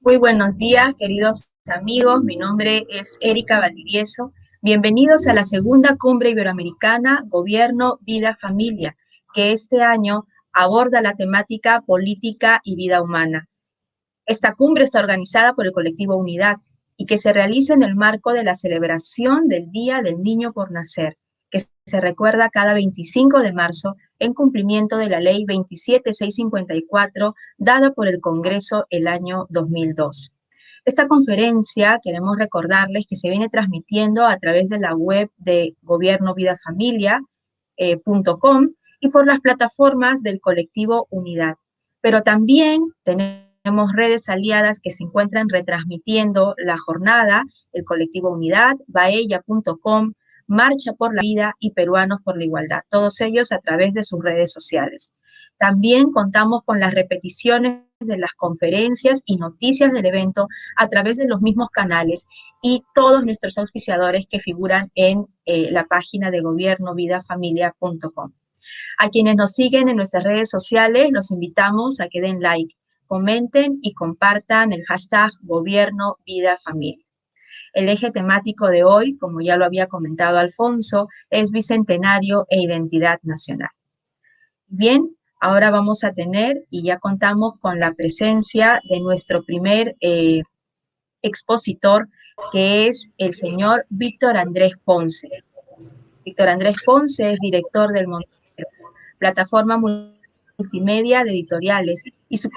Muy buenos días, queridos amigos. Mi nombre es Erika Valdivieso. Bienvenidos a la segunda cumbre iberoamericana Gobierno, Vida, Familia, que este año aborda la temática política y vida humana. Esta cumbre está organizada por el colectivo Unidad y que se realiza en el marco de la celebración del Día del Niño por Nacer, que se recuerda cada 25 de marzo en cumplimiento de la Ley 27654 dada por el Congreso el año 2002. Esta conferencia queremos recordarles que se viene transmitiendo a través de la web de gobiernovidafamilia.com y por las plataformas del colectivo Unidad. Pero también tenemos redes aliadas que se encuentran retransmitiendo la jornada, el colectivo Unidad, baella.com, Marcha por la Vida y Peruanos por la Igualdad, todos ellos a través de sus redes sociales. También contamos con las repeticiones de las conferencias y noticias del evento a través de los mismos canales y todos nuestros auspiciadores que figuran en la página de gobiernovidafamilia.com. A quienes nos siguen en nuestras redes sociales, los invitamos a que den like, comenten y compartan el hashtag Gobierno Vida Familia. El eje temático de hoy, como ya lo había comentado Alfonso, es Bicentenario e Identidad Nacional. Bien, ahora vamos a tener, y ya contamos con la presencia de nuestro primer expositor, que es el señor Víctor Andrés Ponce. Víctor Andrés Ponce es director del Montevideo, plataforma multimedia de editoriales y sus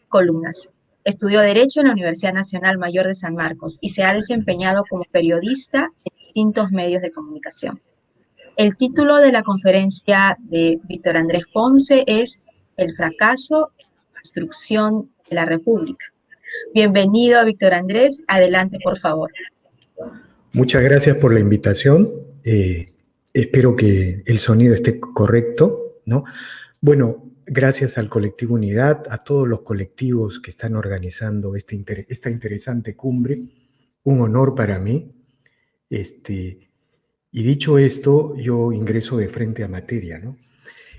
columnas. Estudió Derecho en la Universidad Nacional Mayor de San Marcos y se ha desempeñado como periodista en distintos medios de comunicación. El título de la conferencia de Víctor Andrés Ponce es El fracaso en la construcción de la República. Bienvenido, Víctor Andrés. Adelante, por favor. Muchas gracias por la invitación. Espero que el sonido esté correcto, ¿no? Bueno, gracias al Colectivo Unidad, a todos los colectivos que están organizando esta interesante cumbre. Un honor para mí. Y dicho esto, yo ingreso de frente a materia, ¿no?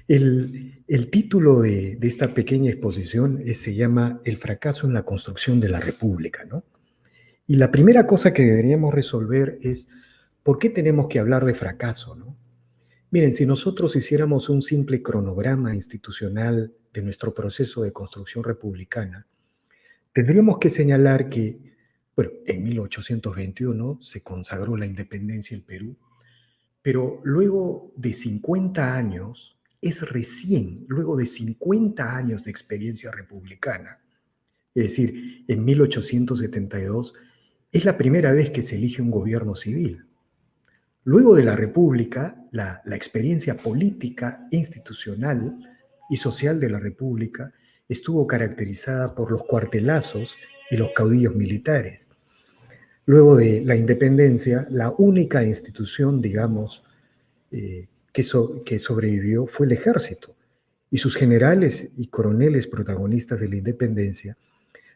El título de esta pequeña exposición se llama El fracaso en la construcción de la República, ¿no? Y la primera cosa que deberíamos resolver es ¿por qué tenemos que hablar de fracaso, no? Miren, si nosotros hiciéramos un simple cronograma institucional de nuestro proceso de construcción republicana, tendríamos que señalar que, bueno, en 1821 se consagró la independencia del Perú, pero luego de 50 años, es recién, luego de 50 años de experiencia republicana, es decir, en 1872, es la primera vez que se elige un gobierno civil. Luego de la República, la experiencia política, institucional y social de la República estuvo caracterizada por los cuartelazos y los caudillos militares. Luego de la independencia, la única institución, digamos, que sobrevivió fue el ejército, y sus generales y coroneles protagonistas de la independencia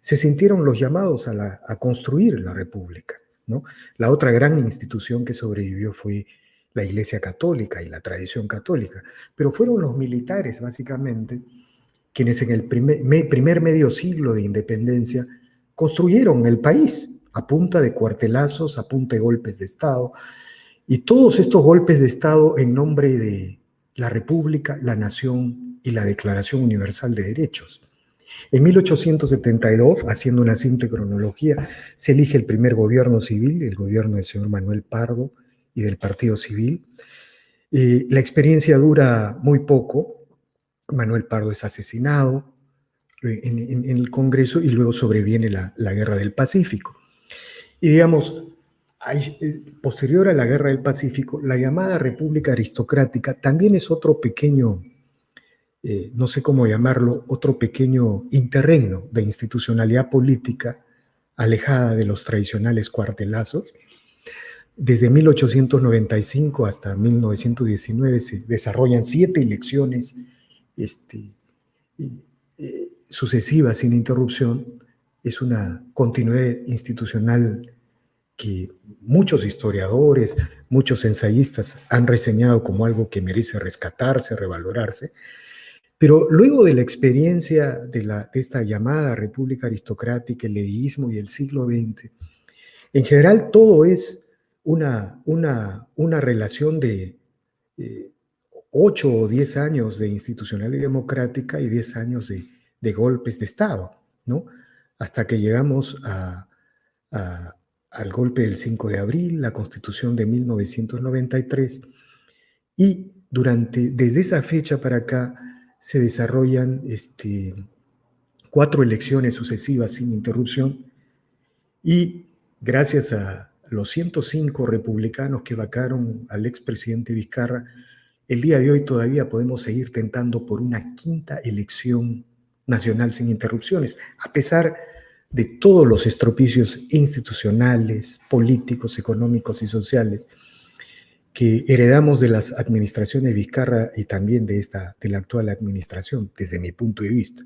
se sintieron los llamados a construir la República, ¿no? La otra gran institución que sobrevivió fue la Iglesia Católica y la tradición católica, pero fueron los militares, básicamente, quienes en el primer medio siglo de independencia construyeron el país a punta de cuartelazos, a punta de golpes de Estado, y todos estos golpes de Estado en nombre de la República, la Nación y la Declaración Universal de Derechos. En 1872, haciendo una simple cronología, se elige el primer gobierno civil, el gobierno del señor Manuel Pardo y del Partido Civil. La experiencia dura muy poco. Manuel Pardo es asesinado en el Congreso y luego sobreviene la Guerra del Pacífico. Y digamos, posterior a la Guerra del Pacífico, la llamada República Aristocrática también es otro pequeño, no sé cómo llamarlo, otro pequeño interregno de institucionalidad política alejada de los tradicionales cuartelazos. Desde 1895 hasta 1919 se desarrollan 7 elecciones sucesivas sin interrupción. Es una continuidad institucional que muchos historiadores, muchos ensayistas han reseñado como algo que merece rescatarse, revalorarse, Pero luego de la experiencia de esta llamada república aristocrática, el leguismo y el siglo XX, en general todo es una relación de 8 o 10 años de institucionalidad democrática y 10 años de golpes de Estado, ¿no? Hasta que llegamos a, al golpe del 5 de abril, la Constitución de 1993, y desde esa fecha para acá se desarrollan 4 elecciones sucesivas sin interrupción, y gracias a los 105 republicanos que vacaron al expresidente Vizcarra, el día de hoy todavía podemos seguir tentando por una 5ª elección nacional sin interrupciones, a pesar de todos los estropicios institucionales, políticos, económicos y sociales que heredamos de las administraciones Vizcarra y también de la actual administración, desde mi punto de vista,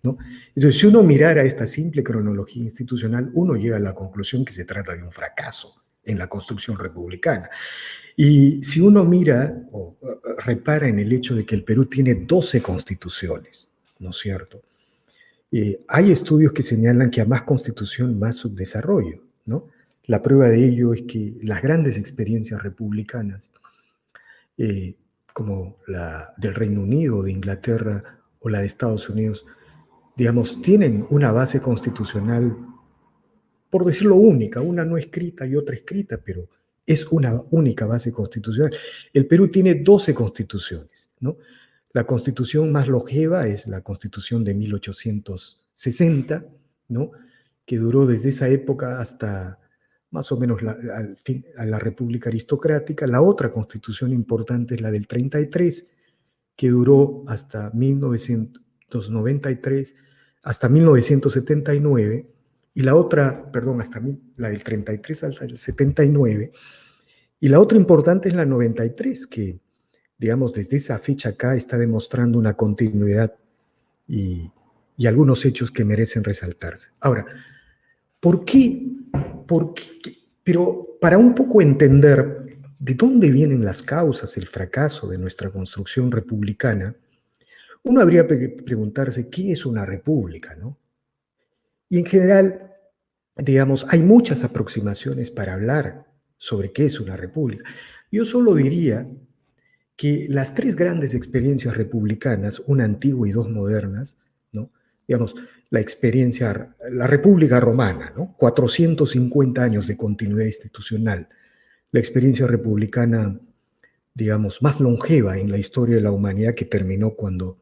¿no? Entonces, si uno mirara esta simple cronología institucional, uno llega a la conclusión que se trata de un fracaso en la construcción republicana. Y si uno mira o repara en el hecho de que el Perú tiene 12 constituciones, ¿no es cierto? Hay estudios que señalan que a más constitución, más subdesarrollo, ¿no? La prueba de ello es que las grandes experiencias republicanas, como la del Reino Unido, de Inglaterra o la de Estados Unidos, digamos, tienen una base constitucional, por decirlo única, una no escrita y otra escrita, pero es una única base constitucional. El Perú tiene 12 constituciones, ¿no? La constitución más longeva es la constitución de 1860, ¿no? Que duró desde esa época hasta más o menos a la República Aristocrática. La otra constitución importante es la del 33, que duró hasta 1993, hasta 1979, y la otra, perdón, la del 33 hasta el 79, y la otra importante es la 93, que, digamos, desde esa fecha acá está demostrando una continuidad y algunos hechos que merecen resaltarse. Ahora, ¿por qué? Pero para un poco entender de dónde vienen las causas del fracaso de nuestra construcción republicana, uno habría que preguntarse qué es una república, ¿no? Y en general, digamos, hay muchas aproximaciones para hablar sobre qué es una república. Yo solo diría que las 3 grandes experiencias republicanas, una antigua y 2 modernas, ¿no? Digamos, la República Romana, ¿no? 450 años de continuidad institucional, la experiencia republicana, digamos, más longeva en la historia de la humanidad, que terminó cuando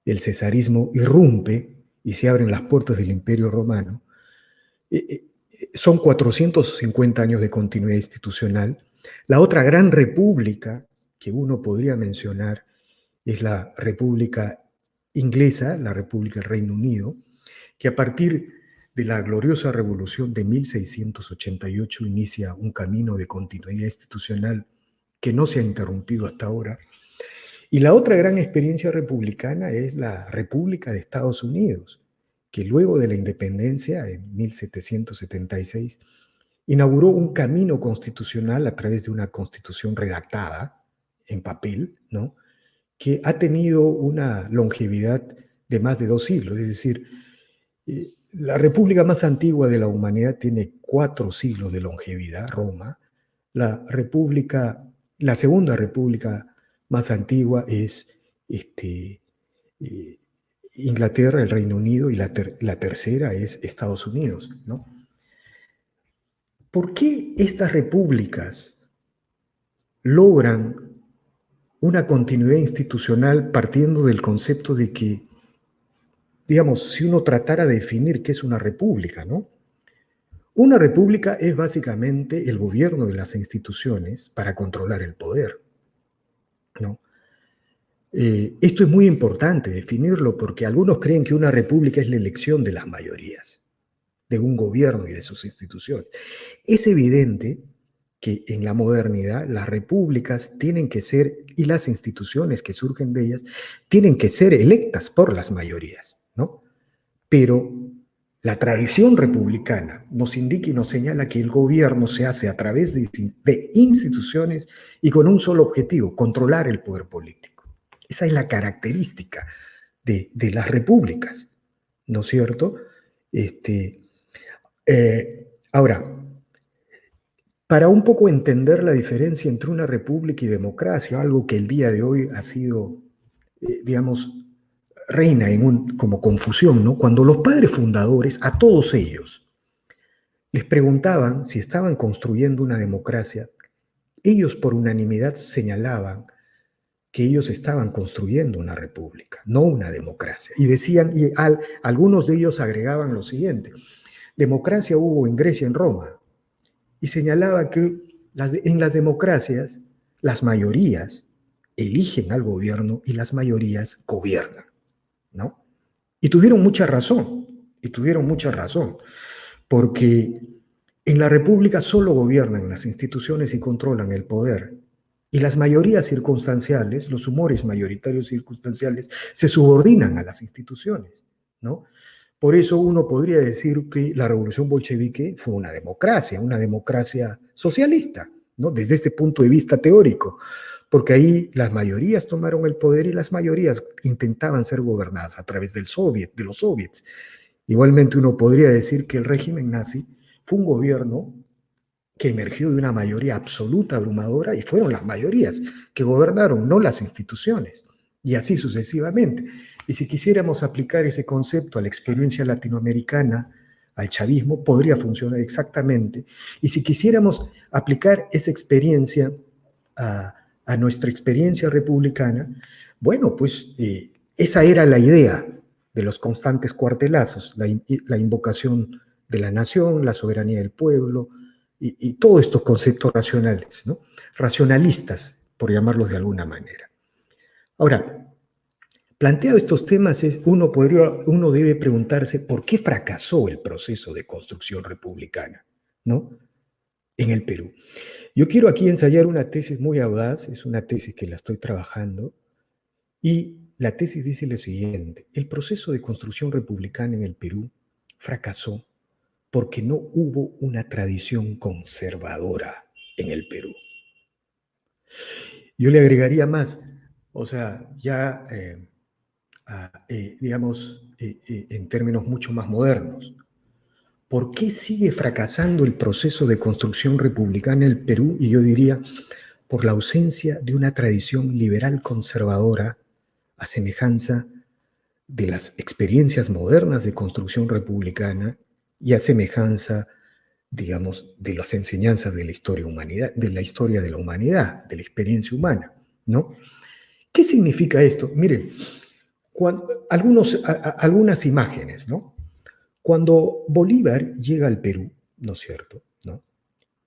el cesarismo irrumpe y se abren las puertas del Imperio Romano. Son 450 años de continuidad institucional. La otra gran república que uno podría mencionar es la República Inglesa, la República del Reino Unido, que a partir de la gloriosa revolución de 1688 inicia un camino de continuidad institucional que no se ha interrumpido hasta ahora. Y la otra gran experiencia republicana es la República de Estados Unidos, que luego de la independencia, en 1776, inauguró un camino constitucional a través de una constitución redactada en papel, ¿no? Que ha tenido una longevidad de más de 2 siglos. Es decir, la república más antigua de la humanidad tiene 4 siglos de longevidad, Roma. La segunda república más antigua es Inglaterra, el Reino Unido, y la tercera es Estados Unidos, ¿no? ¿Por qué estas repúblicas logran una continuidad institucional partiendo del concepto de que, digamos, si uno tratara de definir qué es una república, ¿no? Una república es básicamente el gobierno de las instituciones para controlar el poder, ¿no? Esto es muy importante definirlo porque algunos creen que una república es la elección de las mayorías, de un gobierno y de sus instituciones. Es evidente que en la modernidad las repúblicas tienen que ser, y las instituciones que surgen de ellas, tienen que ser electas por las mayorías, ¿no? Pero la tradición republicana nos indica y nos señala que el gobierno se hace a través de instituciones y con un solo objetivo: controlar el poder político. Esa es la característica de las repúblicas, ¿no es cierto? Ahora, para un poco entender la diferencia entre una república y democracia, algo que el día de hoy ha sido, digamos, reina como confusión, ¿no? Cuando los padres fundadores, a todos ellos, les preguntaban si estaban construyendo una democracia, ellos por unanimidad señalaban que ellos estaban construyendo una república, no una democracia. Y decían, algunos de ellos agregaban lo siguiente: democracia hubo en Grecia, en Roma, y señalaba que en las democracias las mayorías eligen al gobierno y las mayorías gobiernan, ¿no? Y tuvieron mucha razón, porque en la república solo gobiernan las instituciones y controlan el poder. Y las mayorías circunstanciales, los humores mayoritarios circunstanciales, se subordinan a las instituciones, ¿no? Por eso uno podría decir que la revolución bolchevique fue una democracia socialista, ¿no? Desde este punto de vista teórico, porque ahí las mayorías tomaron el poder y las mayorías intentaban ser gobernadas a través de los soviets. Igualmente uno podría decir que el régimen nazi fue un gobierno que emergió de una mayoría absoluta, abrumadora, y fueron las mayorías que gobernaron, no las instituciones, y así sucesivamente. Y si quisiéramos aplicar ese concepto a la experiencia latinoamericana, al chavismo, podría funcionar exactamente. Y si quisiéramos aplicar esa experiencia a nuestra experiencia republicana, bueno, pues esa era la idea de los constantes cuartelazos, la invocación de la nación, la soberanía del pueblo, y todos estos conceptos racionales, ¿no? Racionalistas, por llamarlos de alguna manera. Ahora, planteado estos temas, uno debe preguntarse por qué fracasó el proceso de construcción republicana, ¿no? En el Perú. Yo quiero aquí ensayar una tesis muy audaz, es una tesis que la estoy trabajando, y la tesis dice lo siguiente: el proceso de construcción republicana en el Perú fracasó porque no hubo una tradición conservadora en el Perú. Yo le agregaría más, o sea, ya, digamos, en términos mucho más modernos. ¿Por qué sigue fracasando el proceso de construcción republicana en el Perú? Y yo diría, por la ausencia de una tradición liberal conservadora a semejanza de las experiencias modernas de construcción republicana y a semejanza, digamos, de las enseñanzas de la historia de la humanidad, de la experiencia humana, ¿no? ¿Qué significa esto? Miren, algunas imágenes, ¿no? Cuando Bolívar llega al Perú, ¿no es cierto?, ¿no?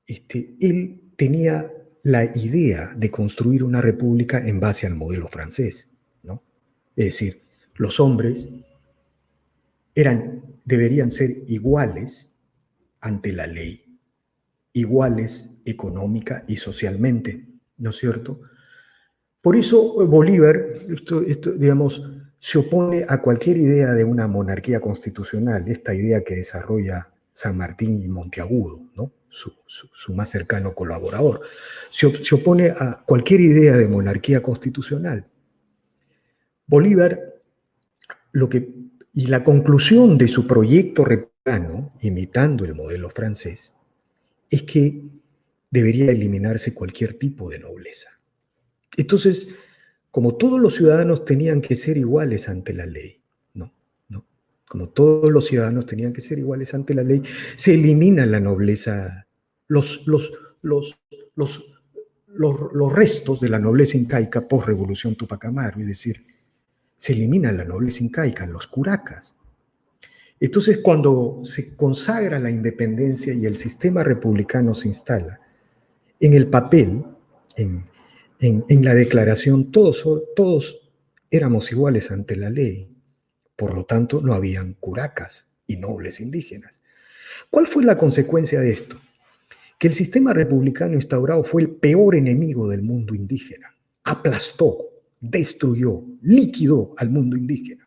Él tenía la idea de construir una república en base al modelo francés, ¿no? Es decir, los hombres deberían ser iguales ante la ley, iguales económica y socialmente, ¿no es cierto? Por eso Bolívar, digamos, se opone a cualquier idea de una monarquía constitucional, esta idea que desarrolla San Martín y Monteagudo, ¿no? Su más cercano colaborador. Se opone a cualquier idea de monarquía constitucional. Bolívar, y la conclusión de su proyecto republicano, imitando el modelo francés, es que debería eliminarse cualquier tipo de nobleza. Entonces, como todos los ciudadanos tenían que ser iguales ante la ley, ¿no? Como todos los ciudadanos tenían que ser iguales ante la ley, se elimina la nobleza, los restos de la nobleza incaica post-revolución Tupac Amaru, es decir, se elimina la nobleza incaica, los curacas. Entonces, cuando se consagra la independencia y el sistema republicano se instala, en el papel, en la declaración, todos éramos iguales ante la ley. Por lo tanto, no habían curacas y nobles indígenas. ¿Cuál fue la consecuencia de esto? Que el sistema republicano instaurado fue el peor enemigo del mundo indígena. Aplastó, destruyó, liquidó al mundo indígena.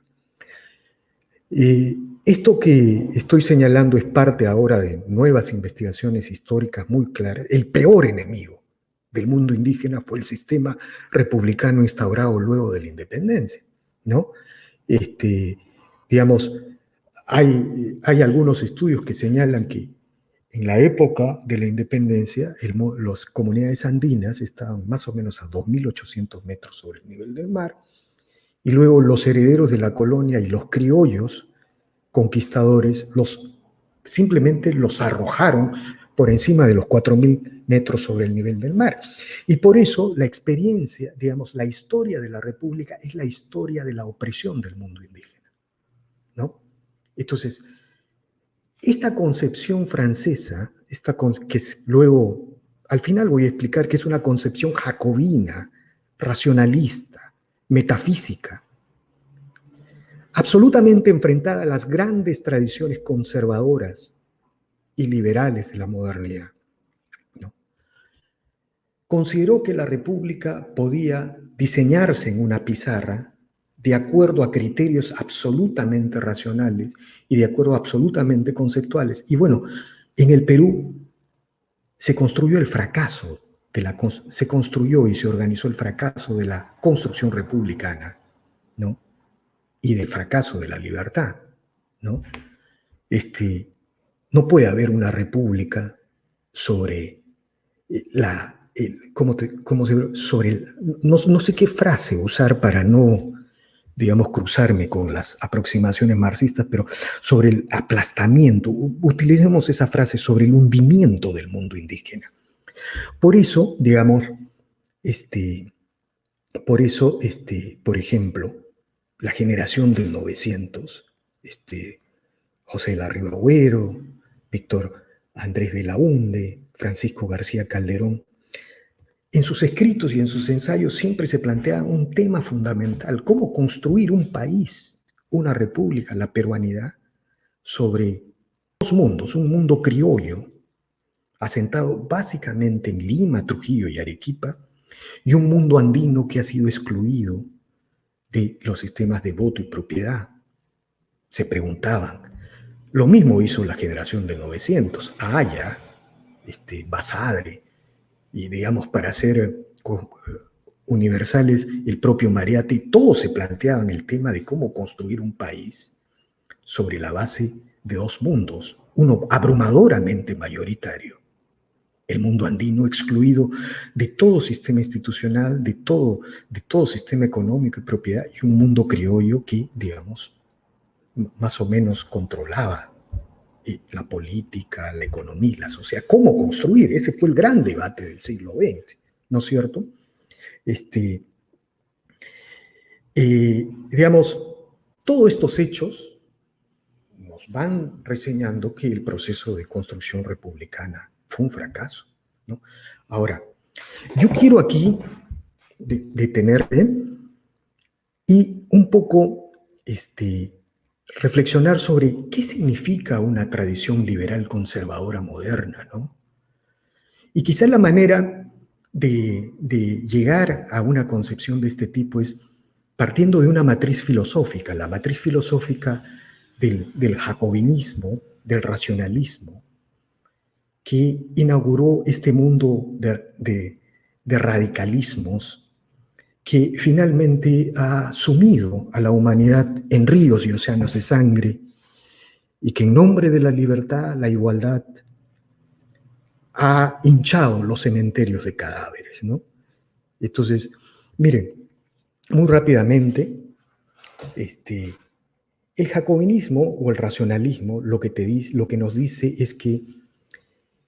Esto que estoy señalando es parte ahora de nuevas investigaciones históricas muy claras. El peor enemigo del mundo indígena fue el sistema republicano instaurado luego de la independencia, ¿no? Digamos, hay algunos estudios que señalan que en la época de la independencia, las comunidades andinas estaban más o menos a 2.800 metros sobre el nivel del mar, y luego los herederos de la colonia y los criollos conquistadores simplemente los arrojaron por encima de los 4.000 metros sobre el nivel del mar. Y por eso la experiencia, digamos, la historia de la República es la historia de la opresión del mundo indígena, ¿no? Entonces, esta concepción francesa, que luego, al final voy a explicar que es una concepción jacobina, racionalista, metafísica, absolutamente enfrentada a las grandes tradiciones conservadoras y liberales de la modernidad, ¿no? Consideró que la República podía diseñarse en una pizarra de acuerdo a criterios absolutamente racionales y de acuerdo a absolutamente conceptuales. Y bueno, en el Perú se construyó el fracaso se construyó y se organizó el fracaso de la construcción republicana, ¿no? Y del fracaso de la libertad, ¿no? No puede haber una república sobre no sé qué frase usar para no, digamos, cruzarme con las aproximaciones marxistas, pero sobre el aplastamiento, utilicemos esa frase, sobre el hundimiento del mundo indígena. Por eso, digamos, por ejemplo, la generación del 900, José Larribagüero, Víctor Andrés Belaúnde, Francisco García Calderón, en sus escritos y en sus ensayos siempre se plantea un tema fundamental: cómo construir un país, una república, la peruanidad, sobre dos mundos, un mundo criollo, asentado básicamente en Lima, Trujillo y Arequipa, y un mundo andino que ha sido excluido de los sistemas de voto y propiedad. Se preguntaban. Lo mismo hizo la generación del 900, Aya, Basadre, y digamos, para ser universales, el propio Mariátegui. Todos se planteaban el tema de cómo construir un país sobre la base de dos mundos, uno abrumadoramente mayoritario, el mundo andino excluido de todo sistema institucional, de todo sistema económico y propiedad, y un mundo criollo que, digamos, más o menos controlaba la política, la economía, la sociedad. ¿Cómo construir? Ese fue el gran debate del siglo XX, ¿no es cierto? Digamos, todos estos hechos nos van reseñando que el proceso de construcción republicana fue un fracaso, ¿no? Ahora, yo quiero aquí detenerme y un poco reflexionar sobre qué significa una tradición liberal conservadora moderna, ¿no? Y quizá la manera de llegar a una concepción de este tipo es partiendo de una matriz filosófica, la matriz filosófica del jacobinismo, del racionalismo, que inauguró este mundo de radicalismos que finalmente ha sumido a la humanidad en ríos y océanos de sangre, y que en nombre de la libertad, la igualdad, ha hinchado los cementerios de cadáveres, ¿no? Entonces, miren, muy rápidamente, el jacobinismo o el racionalismo lo que nos dice es que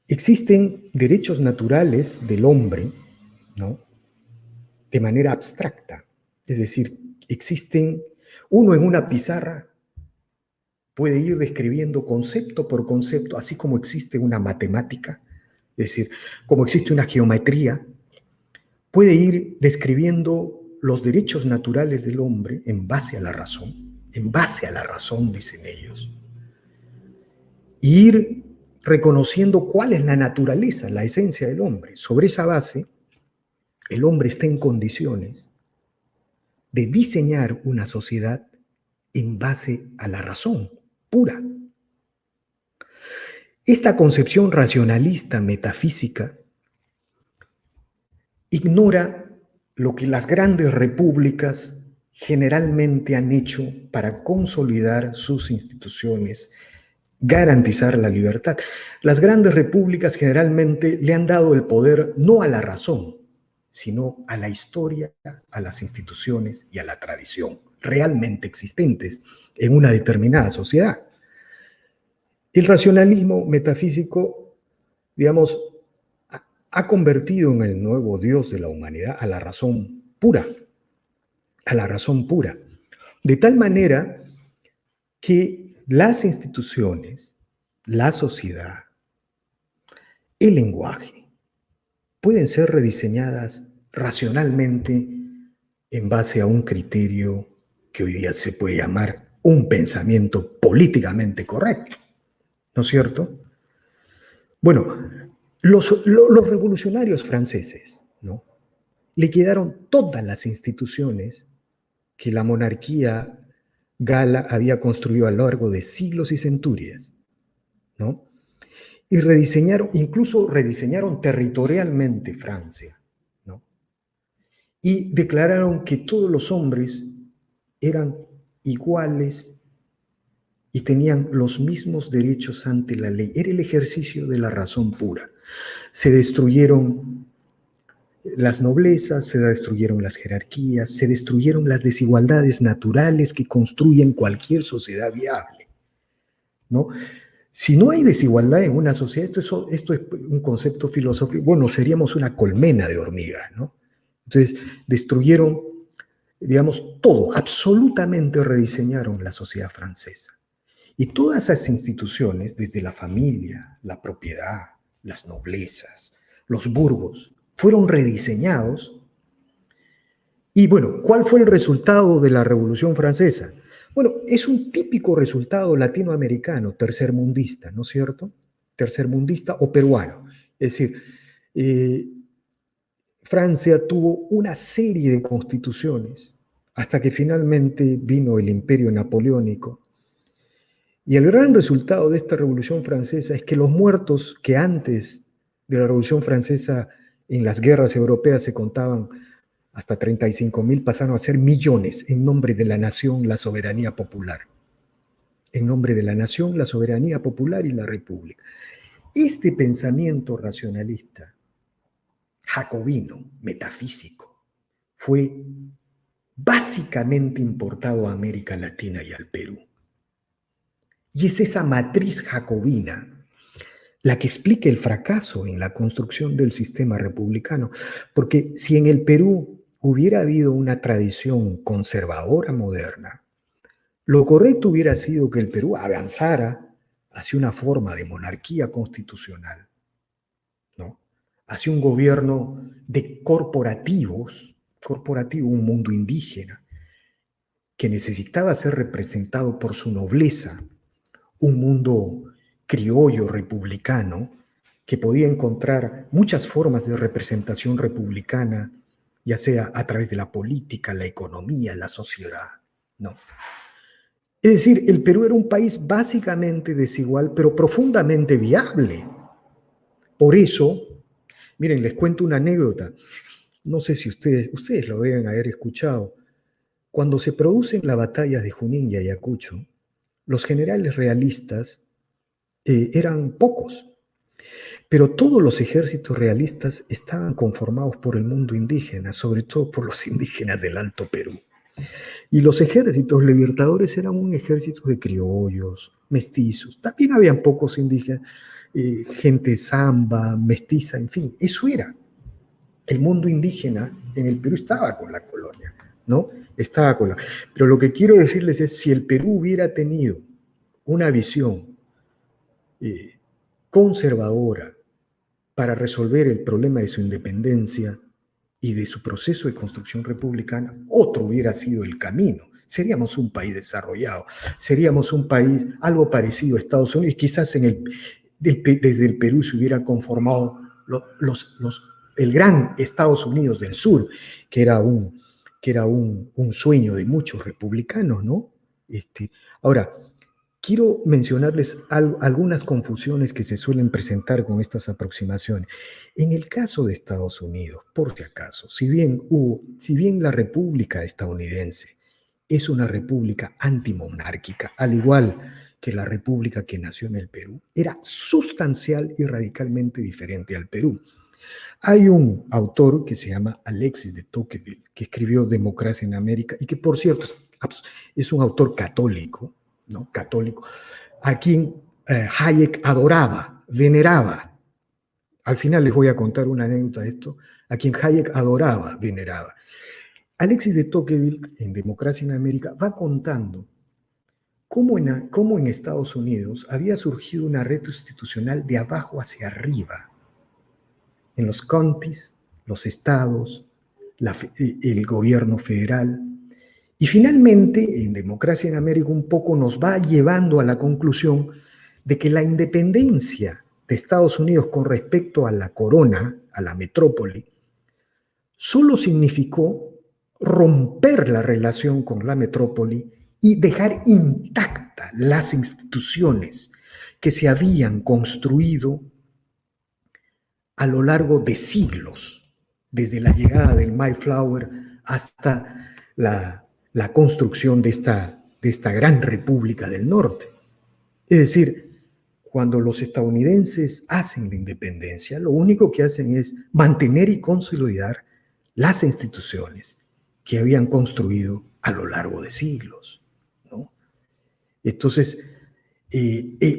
existen derechos naturales del hombre, ¿no?, de manera abstracta. Es decir, uno en una pizarra puede ir describiendo concepto por concepto, así como existe una matemática, es decir, como existe una geometría, puede ir describiendo los derechos naturales del hombre en base a la razón, dicen ellos, y ir reconociendo cuál es la naturaleza, la esencia del hombre. Sobre esa base, el hombre está en condiciones de diseñar una sociedad en base a la razón pura. Esta concepción racionalista, metafísica, ignora lo que las grandes repúblicas generalmente han hecho para consolidar sus instituciones, garantizar la libertad. Las grandes repúblicas generalmente le han dado el poder no a la razón, sino a la historia, a las instituciones y a la tradición realmente existentes en una determinada sociedad. El racionalismo metafísico, digamos, ha convertido en el nuevo Dios de la humanidad a la razón pura, de tal manera que las instituciones, la sociedad, el lenguaje, pueden ser rediseñadas racionalmente en base a un criterio que hoy día se puede llamar un pensamiento políticamente correcto, ¿no es cierto? Bueno, los revolucionarios franceses, ¿no?, liquidaron todas las instituciones que la monarquía gala había construido a lo largo de siglos y centurias, ¿no? Y incluso rediseñaron territorialmente Francia, ¿no? Y declararon que todos los hombres eran iguales y tenían los mismos derechos ante la ley. Era el ejercicio de la razón pura. Se destruyeron las noblezas, se destruyeron las jerarquías, se destruyeron las desigualdades naturales que construyen cualquier sociedad viable, ¿no? Si no hay desigualdad en una sociedad, esto es un concepto filosófico, bueno, seríamos una colmena de hormigas, ¿no? Entonces, destruyeron, digamos, todo, absolutamente rediseñaron la sociedad francesa. Y todas esas instituciones, desde la familia, la propiedad, las noblezas, los burgos, fueron rediseñados. Y bueno, ¿cuál fue el resultado de la Revolución Francesa? Bueno, es un típico resultado latinoamericano, tercermundista, ¿no es cierto? Tercermundista o peruano. Es decir, Francia tuvo una serie de constituciones hasta que finalmente vino el Imperio Napoleónico. Y el gran resultado de esta Revolución Francesa es que los muertos que antes de la Revolución Francesa en las guerras europeas se contaban hasta 35.000, pasaron a ser millones en nombre de la nación, la soberanía popular. En nombre de la nación, la soberanía popular y la república. Este pensamiento racionalista, jacobino, metafísico, fue básicamente importado a América Latina y al Perú. Y es esa matriz jacobina la que explica el fracaso en la construcción del sistema republicano. Porque si en el Perú hubiera habido una tradición conservadora moderna, lo correcto hubiera sido que el Perú avanzara hacia una forma de monarquía constitucional, ¿no?, hacia un gobierno de corporativo, un mundo indígena, que necesitaba ser representado por su nobleza, un mundo criollo republicano que podía encontrar muchas formas de representación republicana, ya sea a través de la política, la economía, la sociedad, ¿no? Es decir, el Perú era un país básicamente desigual, pero profundamente viable. Por eso, miren, les cuento una anécdota. No sé si ustedes lo deben haber escuchado. Cuando se producen las batallas de Junín y Ayacucho, los generales realistas eran pocos, pero todos los ejércitos realistas estaban conformados por el mundo indígena, sobre todo por los indígenas del Alto Perú. Y los ejércitos libertadores eran un ejército de criollos, mestizos. También habían pocos indígenas, gente zamba, mestiza, en fin, eso era. El mundo indígena en el Perú estaba con la colonia, ¿no? Pero lo que quiero decirles es, si el Perú hubiera tenido una visión conservadora para resolver el problema de su independencia y de su proceso de construcción republicana, otro hubiera sido el camino. Seríamos un país desarrollado, seríamos un país algo parecido a Estados Unidos, quizás desde el Perú se hubiera conformado el gran Estados Unidos del Sur, que era un sueño de muchos republicanos, ¿no? Ahora, quiero mencionarles algunas confusiones que se suelen presentar con estas aproximaciones. En el caso de Estados Unidos, por si acaso, si bien la República estadounidense es una república antimonárquica, al igual que la república que nació en el Perú, era sustancial y radicalmente diferente al Perú. Hay un autor que se llama Alexis de Tocqueville, que escribió Democracia en América y que, por cierto, es un autor católico, ¿no? Católico, a quien Hayek adoraba, veneraba. Al final les voy a contar una anécdota de esto, a quien Hayek adoraba, veneraba. Alexis de Tocqueville, en Democracia en América, va contando cómo en Estados Unidos había surgido una red institucional de abajo hacia arriba, en los counties, los estados, el gobierno federal. Y finalmente, en Democracia en América, un poco nos va llevando a la conclusión de que la independencia de Estados Unidos con respecto a la corona, a la metrópoli, solo significó romper la relación con la metrópoli y dejar intactas las instituciones que se habían construido a lo largo de siglos, desde la llegada del Mayflower hasta la construcción de esta gran república del norte. Es decir, cuando los estadounidenses hacen la independencia, lo único que hacen es mantener y consolidar las instituciones que habían construido a lo largo de siglos, ¿no? Entonces,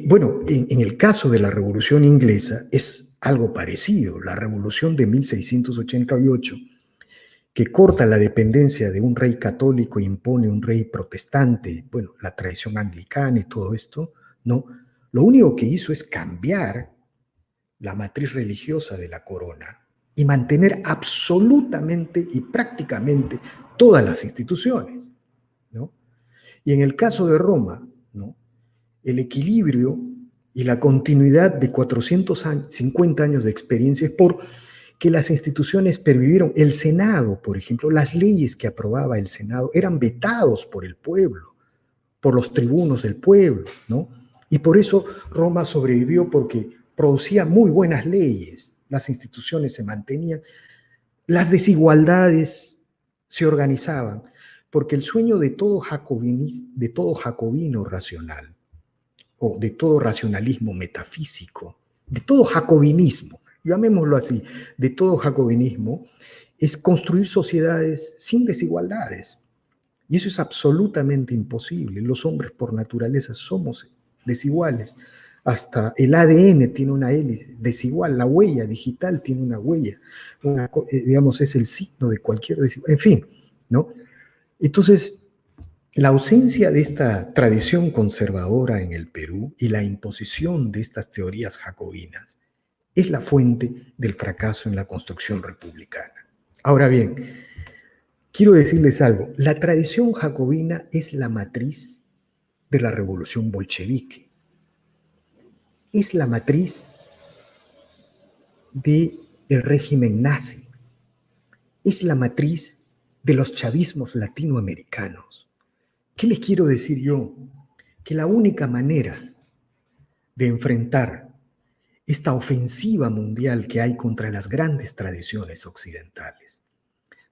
bueno, en el caso de la Revolución Inglesa es algo parecido. La Revolución de 1688, que corta la dependencia de un rey católico e impone un rey protestante, bueno, la tradición anglicana y todo esto, ¿no? Lo único que hizo es cambiar la matriz religiosa de la corona y mantener absolutamente y prácticamente todas las instituciones, ¿no? Y en el caso de Roma, ¿no? El equilibrio y la continuidad de 450 años de experiencia es porque las instituciones pervivieron. El Senado, por ejemplo, las leyes que aprobaba el Senado eran vetados por el pueblo, por los tribunos del pueblo, ¿no? Y por eso Roma sobrevivió, porque producía muy buenas leyes, las instituciones se mantenían, las desigualdades se organizaban, porque el sueño de todo jacobino racional, o de todo racionalismo metafísico, de todo jacobinismo, llamémoslo así, de todo jacobinismo, es construir sociedades sin desigualdades. Y eso es absolutamente imposible. Los hombres por naturaleza somos desiguales. Hasta el ADN tiene una hélice desigual, la huella digital tiene una huella, digamos, es el signo de cualquier desigualdad. En fin, ¿no? Entonces, la ausencia de esta tradición conservadora en el Perú y la imposición de estas teorías jacobinas es la fuente del fracaso en la construcción republicana. Ahora bien, quiero decirles algo. La tradición jacobina es la matriz de la revolución bolchevique. Es la matriz del régimen nazi. Es la matriz de los chavismos latinoamericanos. ¿Qué les quiero decir yo? Que la única manera de enfrentar esta ofensiva mundial que hay contra las grandes tradiciones occidentales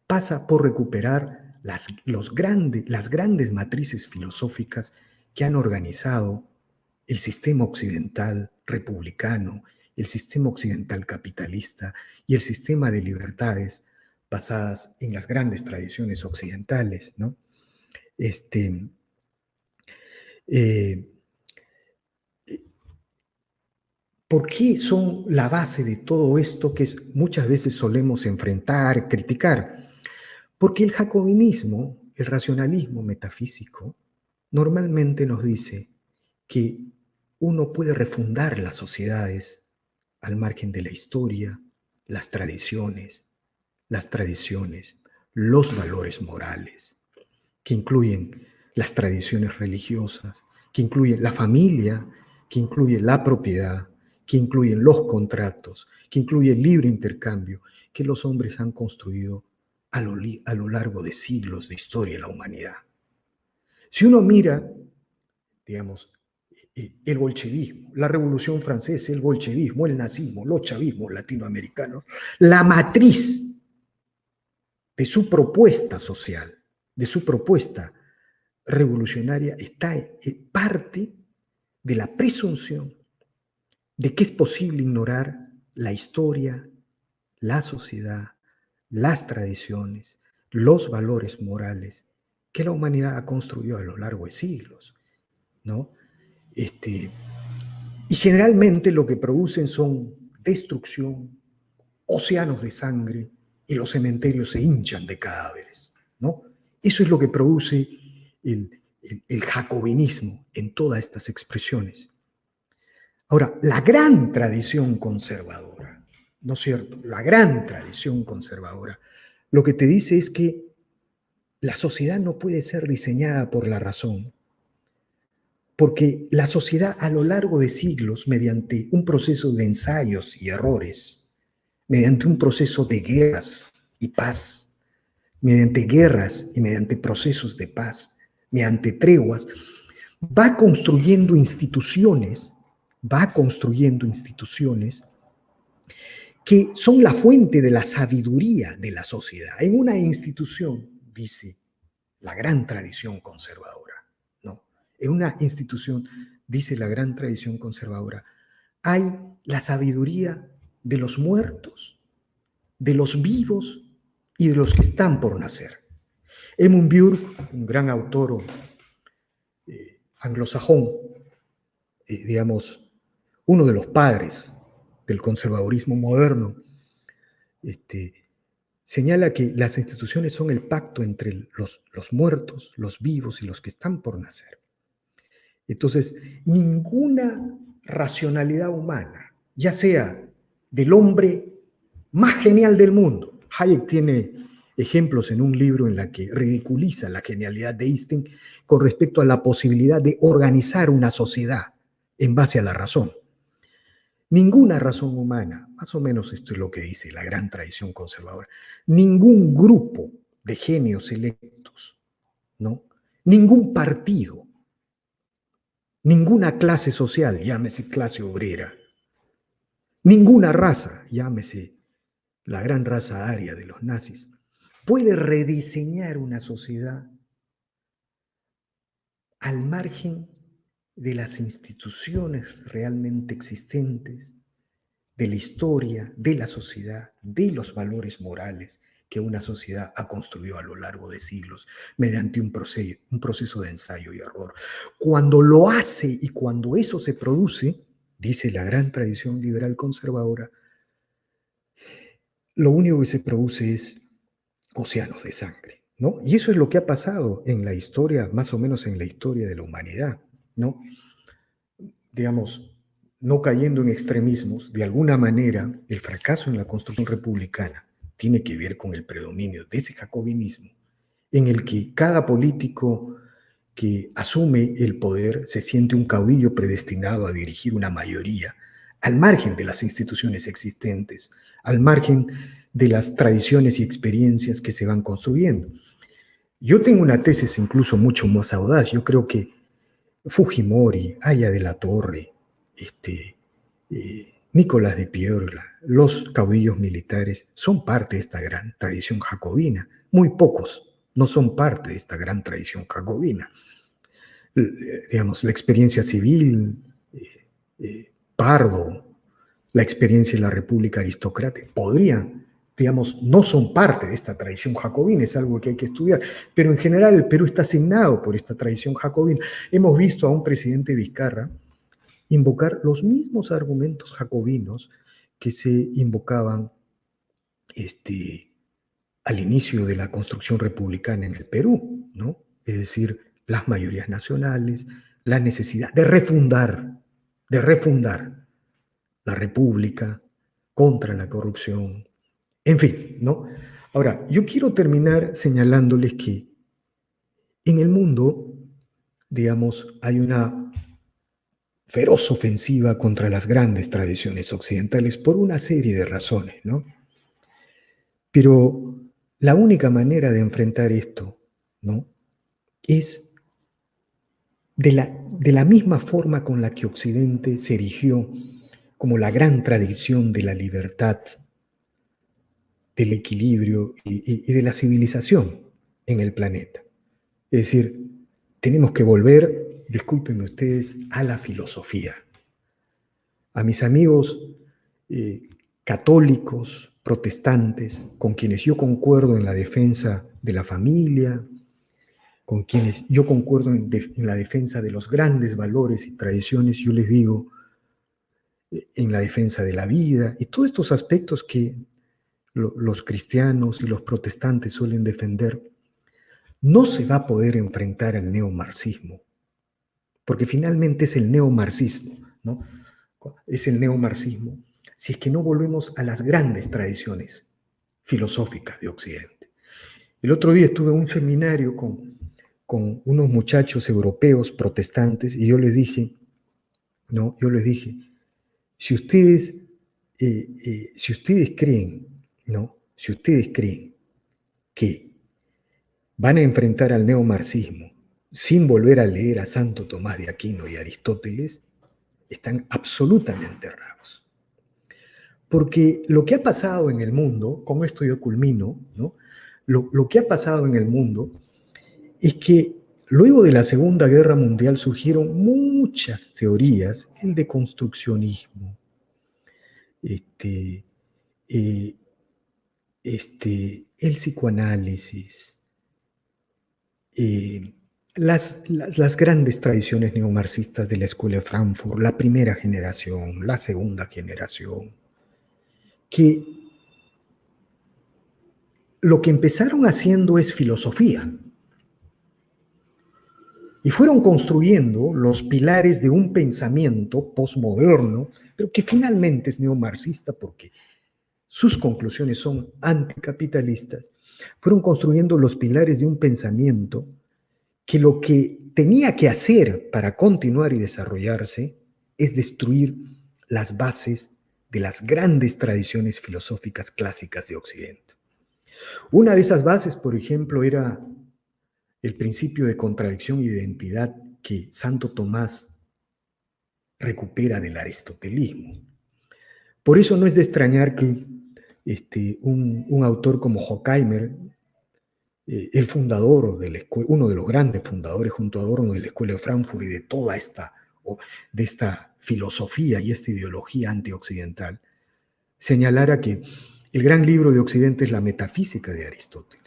pasa por recuperar las grandes matrices filosóficas que han organizado el sistema occidental republicano, el sistema occidental capitalista y el sistema de libertades basadas en las grandes tradiciones occidentales, ¿no? ¿Por qué son la base de todo esto que muchas veces solemos enfrentar, criticar? Porque el jacobinismo, el racionalismo metafísico, normalmente nos dice que uno puede refundar las sociedades al margen de la historia, las tradiciones, los valores morales, que incluyen las tradiciones religiosas, que incluyen la familia, que incluyen la propiedad, que incluyen los contratos, que incluye el libre intercambio, que los hombres han construido a lo largo de siglos de historia de la humanidad. Si uno mira, digamos, el bolchevismo, la Revolución Francesa, el bolchevismo, el nazismo, los chavismos latinoamericanos, la matriz de su propuesta social, de su propuesta revolucionaria parte de la presunción de que es posible ignorar la historia, la sociedad, las tradiciones, los valores morales que la humanidad ha construido a lo largo de siglos, ¿no? Y generalmente lo que producen son destrucción, océanos de sangre, y los cementerios se hinchan de cadáveres, ¿no? Eso es lo que produce el jacobinismo en todas estas expresiones. Ahora, la gran tradición conservadora, ¿no es cierto? La gran tradición conservadora, lo que te dice es que la sociedad no puede ser diseñada por la razón, porque la sociedad a lo largo de siglos, mediante un proceso de ensayos y errores, mediante un proceso de guerras y paz, mediante guerras y mediante procesos de paz, mediante treguas, va construyendo instituciones que son la fuente de la sabiduría de la sociedad. En una institución, dice la gran tradición conservadora, ¿no? En una institución, dice la gran tradición conservadora, hay la sabiduría de los muertos, de los vivos y de los que están por nacer. Edmund Burke, un gran autor anglosajón, digamos, uno de los padres del conservadurismo moderno, señala que las instituciones son el pacto entre los muertos, los vivos y los que están por nacer. Entonces, ninguna racionalidad humana, ya sea del hombre más genial del mundo, Hayek tiene ejemplos en un libro en la que ridiculiza la genialidad de Einstein con respecto a la posibilidad de organizar una sociedad en base a la razón. Ninguna razón humana, más o menos esto es lo que dice la gran tradición conservadora, ningún grupo de genios electos, ¿no? Ningún partido, ninguna clase social, llámese clase obrera, ninguna raza, llámese la gran raza aria de los nazis, puede rediseñar una sociedad al margen de las instituciones realmente existentes, de la historia, de la sociedad, de los valores morales que una sociedad ha construido a lo largo de siglos mediante un proceso de ensayo y error. Cuando lo hace y cuando eso se produce, dice la gran tradición liberal conservadora, lo único que se produce es océanos de sangre, ¿no? Y eso es lo que ha pasado en la historia, más o menos en la historia de la humanidad, ¿no? Digamos, no cayendo en extremismos, de alguna manera el fracaso en la construcción republicana tiene que ver con el predominio de ese jacobinismo, en el que cada político que asume el poder se siente un caudillo predestinado a dirigir una mayoría, al margen de las instituciones existentes, al margen de las tradiciones y experiencias que se van construyendo. Yo tengo una tesis incluso mucho más audaz. Yo creo que Fujimori, Aya de la Torre, Nicolás de Piedra, los caudillos militares son parte de esta gran tradición jacobina. Muy pocos no son parte de esta gran tradición jacobina. Digamos, la experiencia civil, Pardo, la experiencia de la República Aristocrática, podrían, digamos, no son parte de esta tradición jacobina, es algo que hay que estudiar, pero en general el Perú está asignado por esta tradición jacobina. Hemos visto a un presidente Vizcarra invocar los mismos argumentos jacobinos que se invocaban al inicio de la construcción republicana en el Perú, ¿no? Es decir, las mayorías nacionales, la necesidad de refundar la república contra la corrupción, en fin, ¿no? Ahora, yo quiero terminar señalándoles que en el mundo, digamos, hay una feroz ofensiva contra las grandes tradiciones occidentales por una serie de razones, ¿no? Pero la única manera de enfrentar esto, ¿no?, es de la misma forma con la que Occidente se erigió como la gran tradición de la libertad, del equilibrio y de la civilización en el planeta. Es decir, tenemos que volver, discúlpenme ustedes, a la filosofía. A mis amigos católicos, protestantes, con quienes yo concuerdo en la defensa de la familia, con quienes yo concuerdo en la defensa de los grandes valores y tradiciones, yo les digo, en la defensa de la vida, y todos estos aspectos que los cristianos y los protestantes suelen defender, no se va a poder enfrentar al neomarxismo, porque finalmente es el neomarxismo, ¿no? Es el neomarxismo, si es que no volvemos a las grandes tradiciones filosóficas de Occidente. El otro día estuve en un seminario con unos muchachos europeos protestantes y yo les dije, ¿no? Yo les dije, si ustedes creen, ¿no? Si ustedes creen que van a enfrentar al neomarxismo sin volver a leer a Santo Tomás de Aquino y Aristóteles, están absolutamente errados. Porque lo que ha pasado en el mundo, con esto yo culmino, ¿no? Lo que ha pasado en el mundo es que luego de la Segunda Guerra Mundial surgieron muchas teorías, el deconstruccionismo, el psicoanálisis, las grandes tradiciones neomarxistas de la Escuela de Frankfurt, la primera generación, la segunda generación, que lo que empezaron haciendo es filosofía. Y fueron construyendo los pilares de un pensamiento posmoderno, pero que finalmente es neomarxista porque sus conclusiones son anticapitalistas. Fueron construyendo los pilares de un pensamiento que lo que tenía que hacer para continuar y desarrollarse es destruir las bases de las grandes tradiciones filosóficas clásicas de Occidente. Una de esas bases, por ejemplo, era el principio de contradicción y de identidad que Santo Tomás recupera del aristotelismo. Por eso no es de extrañar que un autor como Horkheimer, el fundador de la escuela, uno de los grandes fundadores junto a Adorno de la Escuela de Frankfurt y de toda esta filosofía y esta ideología antioccidental, señalara que el gran libro de Occidente es la metafísica de Aristóteles.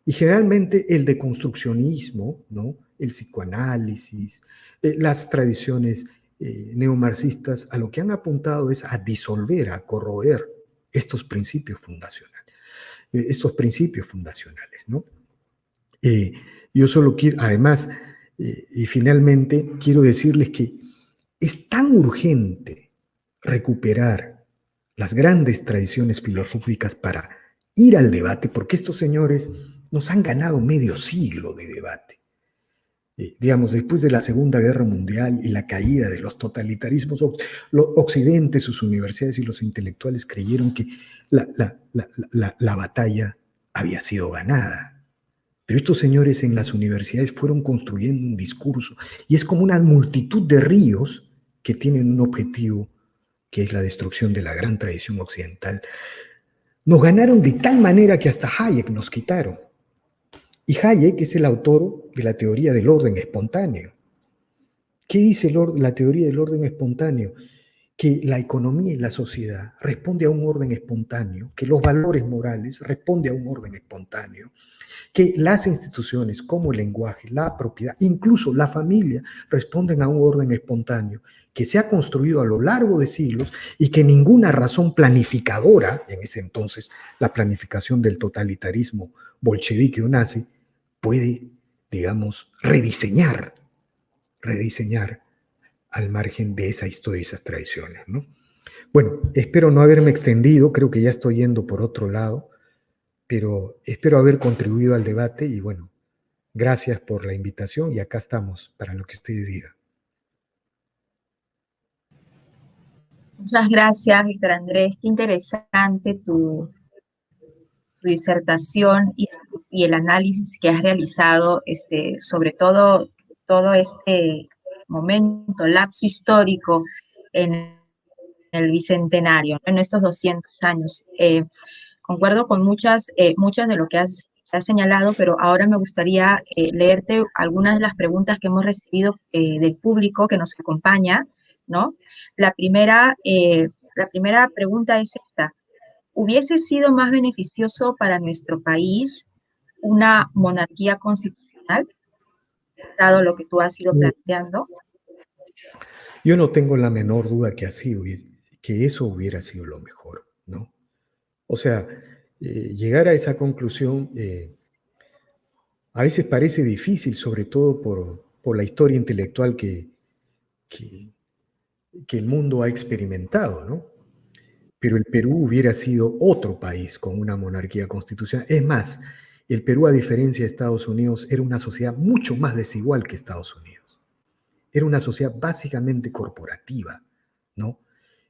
Y generalmente el deconstruccionismo, ¿no? El psicoanálisis, las tradiciones neomarxistas a lo que han apuntado es a disolver, a corroer estos principios fundacionales. ¿No? Yo solo quiero, además, y finalmente, quiero decirles que es tan urgente recuperar las grandes tradiciones filosóficas para ir al debate, porque estos señores nos han ganado medio siglo de debate. Digamos, después de la Segunda Guerra Mundial y la caída de los totalitarismos, Occidente, sus universidades y los intelectuales creyeron que la batalla había sido ganada. Pero estos señores en las universidades fueron construyendo un discurso y es como una multitud de ríos que tienen un objetivo que es la destrucción de la gran tradición occidental. Nos ganaron de tal manera que hasta Hayek nos quitaron. Y Hayek es el autor de la teoría del orden espontáneo. ¿Qué dice la teoría del orden espontáneo? Que la economía y la sociedad responde a un orden espontáneo, que los valores morales responden a un orden espontáneo, que las instituciones como el lenguaje, la propiedad, incluso la familia, responden a un orden espontáneo que se ha construido a lo largo de siglos y que ninguna razón planificadora, en ese entonces la planificación del totalitarismo bolchevique o nazi, puede, digamos, rediseñar al margen de esa historia y esas tradiciones, ¿no? Bueno, espero no haberme extendido, creo que ya estoy yendo por otro lado, pero espero haber contribuido al debate y bueno, gracias por la invitación y acá estamos para lo que ustedes digan. Muchas gracias, Víctor Andrés. Qué interesante tu disertación y el análisis que has realizado, sobre todo este momento, lapso histórico en el Bicentenario, ¿no? En estos 200 años. Concuerdo con muchas de lo que has has señalado, pero ahora me gustaría leerte algunas de las preguntas que hemos recibido del público que nos acompaña, ¿no? La primera pregunta es esta. ¿Hubiese sido más beneficioso para nuestro país una monarquía constitucional, dado lo que tú has ido planteando? Yo no tengo la menor duda que eso hubiera sido lo mejor, ¿no? O sea, llegar a esa conclusión a veces parece difícil, sobre todo por la historia intelectual que, que el mundo ha experimentado, ¿no? Pero el Perú hubiera sido otro país con una monarquía constitucional. Es más, el Perú, a diferencia de Estados Unidos, era una sociedad mucho más desigual que Estados Unidos. Era una sociedad básicamente corporativa, ¿no?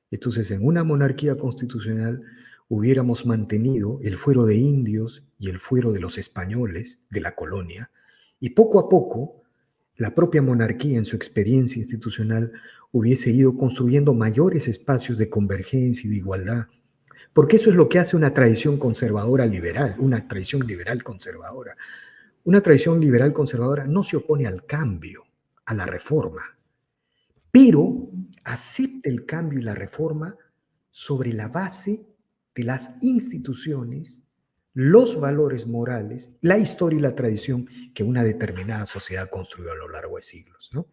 Entonces, en una monarquía constitucional hubiéramos mantenido el fuero de indios y el fuero de los españoles de la colonia, y poco a poco la propia monarquía en su experiencia institucional hubiese ido construyendo mayores espacios de convergencia y de igualdad, porque eso es lo que hace una tradición conservadora liberal, una tradición liberal conservadora. Una tradición liberal conservadora no se opone al cambio, a la reforma, pero acepta el cambio y la reforma sobre la base de las instituciones, los valores morales, la historia y la tradición que una determinada sociedad construyó a lo largo de siglos, ¿no?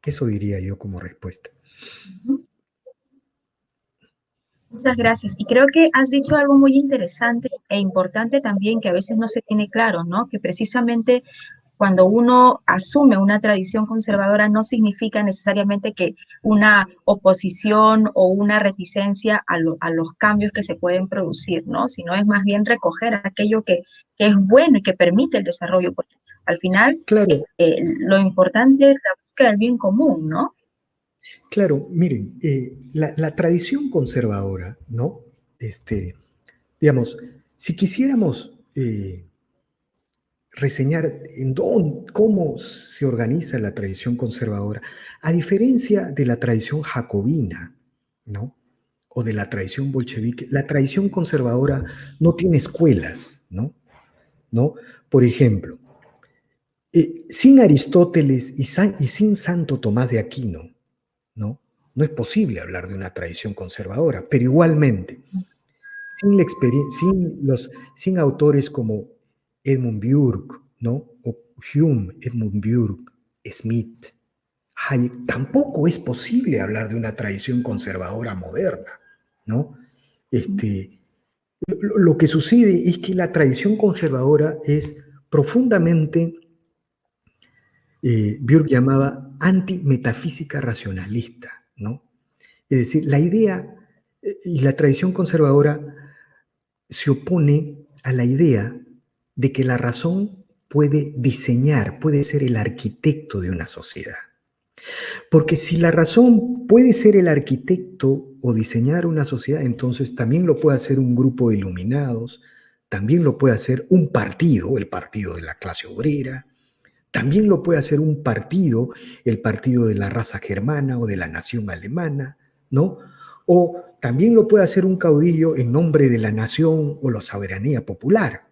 Eso diría yo como respuesta. Muchas gracias. Y creo que has dicho algo muy interesante e importante también que a veces no se tiene claro, ¿no? Que precisamente cuando uno asume una tradición conservadora no significa necesariamente que una oposición o una reticencia a los cambios que se pueden producir, ¿no? Sino es más bien recoger aquello que es bueno y que permite el desarrollo, porque al final Claro, lo importante es la búsqueda del bien común, ¿no? claro, miren, la tradición conservadora, ¿no? Digamos, si quisiéramos reseñar cómo se organiza la tradición conservadora, a diferencia de la tradición jacobina, ¿no? O de la tradición bolchevique, la tradición conservadora no tiene escuelas, ¿no? ¿No? Por ejemplo, sin Aristóteles y sin Santo Tomás de Aquino, ¿no? No es posible hablar de una tradición conservadora, pero igualmente, sin, la sin autores como Edmund Burke, ¿no? O Hume, Edmund Burke, Smith, Hayek, tampoco es posible hablar de una tradición conservadora moderna, ¿no? Lo que sucede es que la tradición conservadora es profundamente, Burke llamaba antimetafísica racionalista, ¿no? Es decir, la idea y la tradición conservadora se opone a la idea de que la razón puede diseñar, puede ser el arquitecto de una sociedad. Porque si la razón puede ser el arquitecto o diseñar una sociedad, entonces también lo puede hacer un grupo de iluminados, también lo puede hacer un partido, el partido de la clase obrera, también lo puede hacer un partido, el partido de la raza germana o de la nación alemana, ¿no? O también lo puede hacer un caudillo en nombre de la nación o la soberanía popular.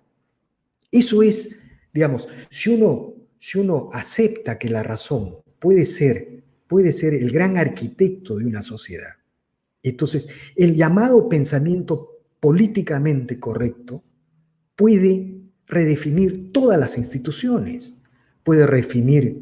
Eso es, digamos, si uno acepta que la razón puede ser el gran arquitecto de una sociedad, entonces el llamado pensamiento políticamente correcto puede redefinir todas las instituciones, puede redefinir